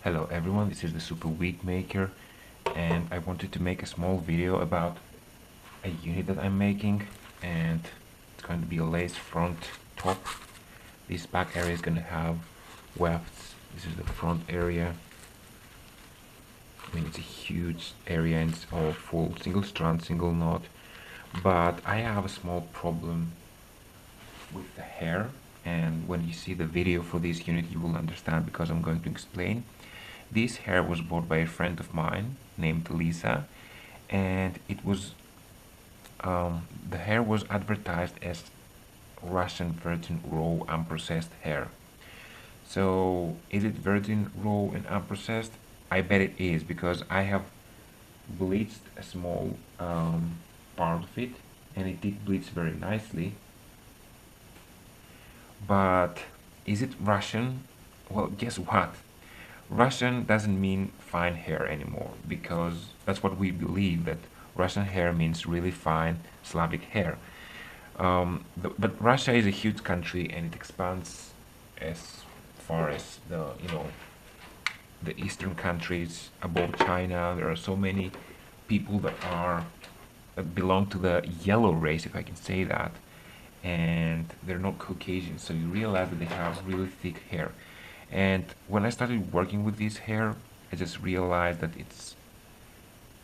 Hello everyone, this is the Super Wig Maker, and I wanted to make a small video about a unit that I'm making, and it's going to be a lace front top. This back area is going to have wefts. This is the front area. I mean, it's a huge area and it's all full single strand, single knot, but I have a small problem with the hair, and when you see the video for this unit you will understand because I'm going to explain. This hair was bought by a friend of mine named Lisa, and it was the hair was advertised as Russian virgin raw unprocessed hair. So is it virgin raw and unprocessed? I bet it is because I have bleached a small part of it, and it did bleach very nicely. But is it Russian? Well, guess what? Russian doesn't mean fine hair anymore because that's what we believe, that Russian hair means really fine Slavic hair. But Russia is a huge country and it expands as far as the eastern countries above China. There are so many people that belong to the yellow race, if I can say that, and they're not Caucasian. So you realize that they have really thick hair. And when I started working with this hair, I just realized that it's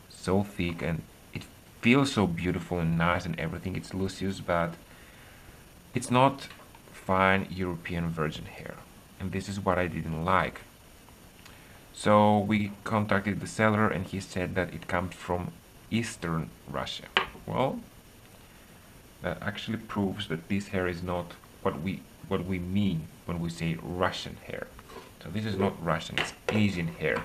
so thick and it feels so beautiful and nice and everything. It's luscious, but it's not fine European virgin hair. And this is what I didn't like. So we contacted the seller and he said that it comes from Eastern Russia. Well, that actually proves that this hair is not what we mean when we say Russian hair. So this is not Russian, it's Asian hair.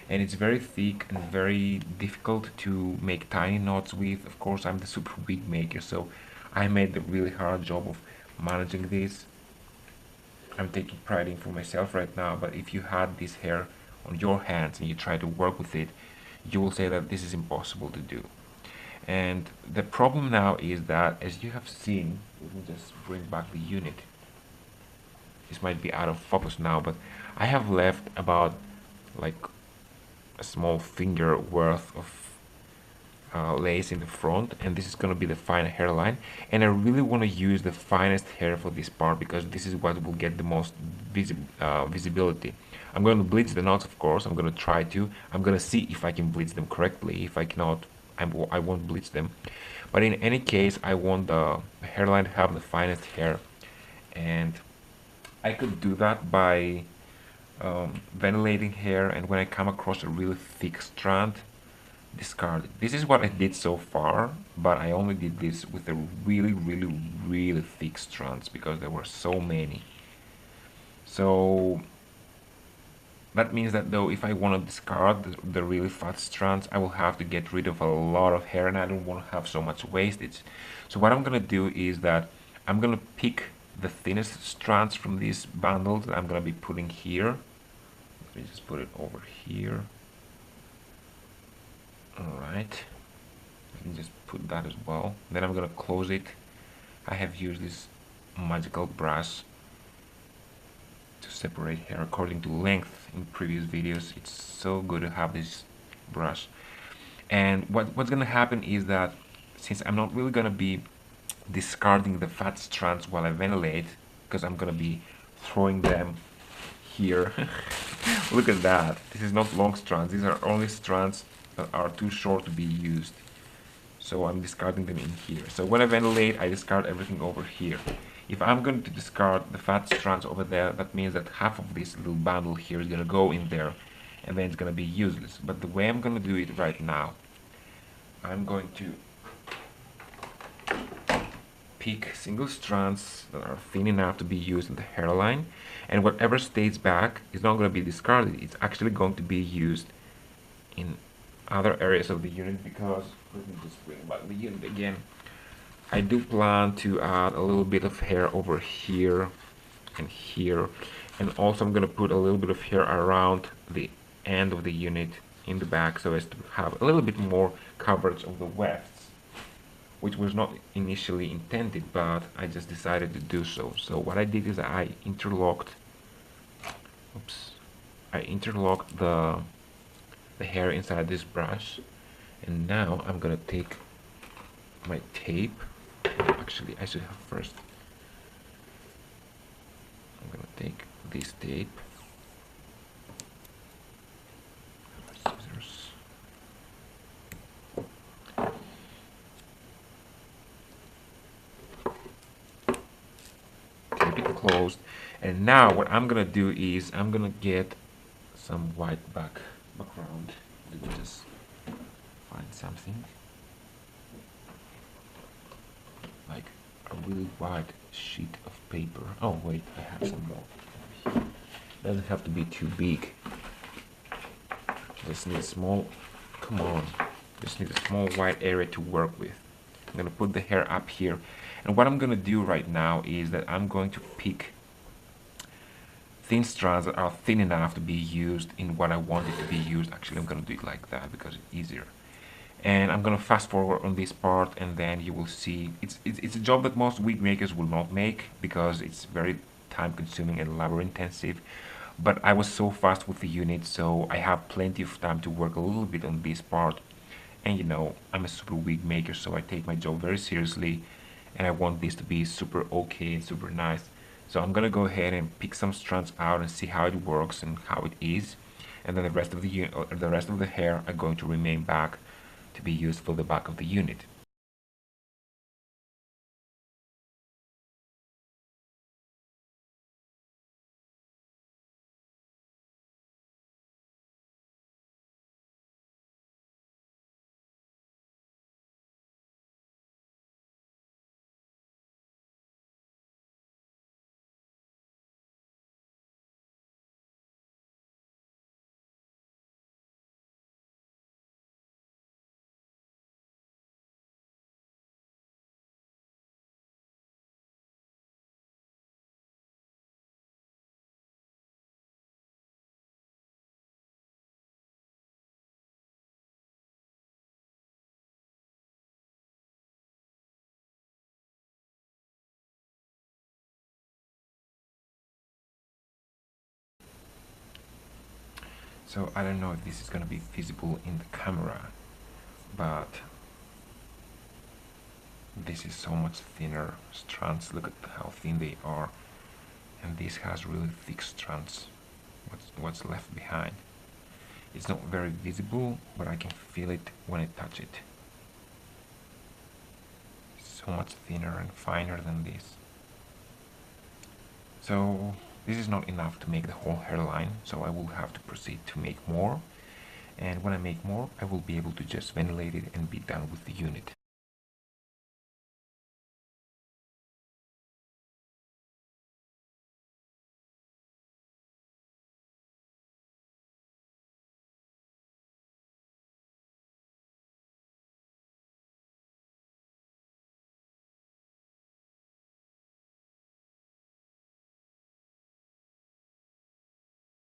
And it's very thick and very difficult to make tiny knots with. Of course, I'm the super wig maker, so I made the really hard job of managing this. I'm taking pride in for myself right now, but if you had this hair on your hands and you try to work with it, you will say that this is impossible to do. And the problem now is that, as you have seen, let me just bring back the unit. This might be out of focus now, but I have left about like a small finger worth of lace in the front, and this is going to be the fine hairline, and I really want to use the finest hair for this part because this is what will get the most visibility. I'm going to bleach the knots, of course. I'm going to try to. I'm going to see if I can bleach them correctly. If I cannot, I won't bleach them. But in any case, I want the hairline to have the finest hair, and I could do that by ventilating hair, and when I come across a really thick strand, discard it. This is what I did so far, but I only did this with the really thick strands because there were so many. So that means that though if I want to discard the really fat strands, I will have to get rid of a lot of hair, and I don't want to have so much wastage. So what I'm gonna do is that I'm gonna pick the thinnest strands from these bundles that I'm gonna be putting here. Let me just put it over here. Alright, let me just put that as well. Then I'm gonna close it. I have used this magical brush to separate hair according to length in previous videos. It's so good to have this brush. And what's gonna happen is that since I'm not really gonna be discarding the fat strands while I ventilate, because I'm gonna be throwing them here. Look at that. This is not long strands. These are only strands that are too short to be used. So I'm discarding them in here. So when I ventilate, I discard everything over here. If I'm going to discard the fat strands over there, that means that half of this little bundle here is going to go in there, and then it's going to be useless. But the way I'm going to do it right now, I'm going to pick single strands that are thin enough to be used in the hairline, and whatever stays back is not going to be discarded. It's actually going to be used in other areas of the unit, because let me just bring back the unit again. I do plan to add a little bit of hair over here and here, and also I'm going to put a little bit of hair around the end of the unit in the back so as to have a little bit more coverage of the wefts, which was not initially intended, but I just decided to do so. So what I did is I interlocked, oops, I interlock the hair inside this brush, and now I'm gonna take my tape. Actually, I should have first. I'm gonna take this tape, scissors, tape it closed, and now what I'm gonna do is I'm gonna get some white background. Let me just find something like a really wide sheet of paper. Oh wait, I have some more. Doesn't have to be too big. Just need a small, come on, just need a small white area to work with. I'm gonna put the hair up here, and what I'm gonna do right now is that I'm going to pick thin strands that are thin enough to be used in what I want it to be used. Actually, I'm gonna do it like that because it's easier. And I'm gonna fast forward on this part, and then you will see it's a job that most wig makers will not make because it's very time consuming and labor intensive. But I was so fast with the unit, so I have plenty of time to work a little bit on this part. And you know, I'm a super wig maker, so I take my job very seriously, and I want this to be super okay and super nice. So I'm gonna go ahead and pick some strands out and see how it works and how it is, and then the rest of the hair are going to remain back to be used for the back of the unit. So I don't know if this is gonna be visible in the camera, but this is so much thinner strands. Look at how thin they are, and this has really thick strands. What's left behind? It's not very visible, but I can feel it when I touch it. So much thinner and finer than this. So this is not enough to make the whole hairline, so I will have to proceed to make more. And when I make more, I will be able to just ventilate it and be done with the unit.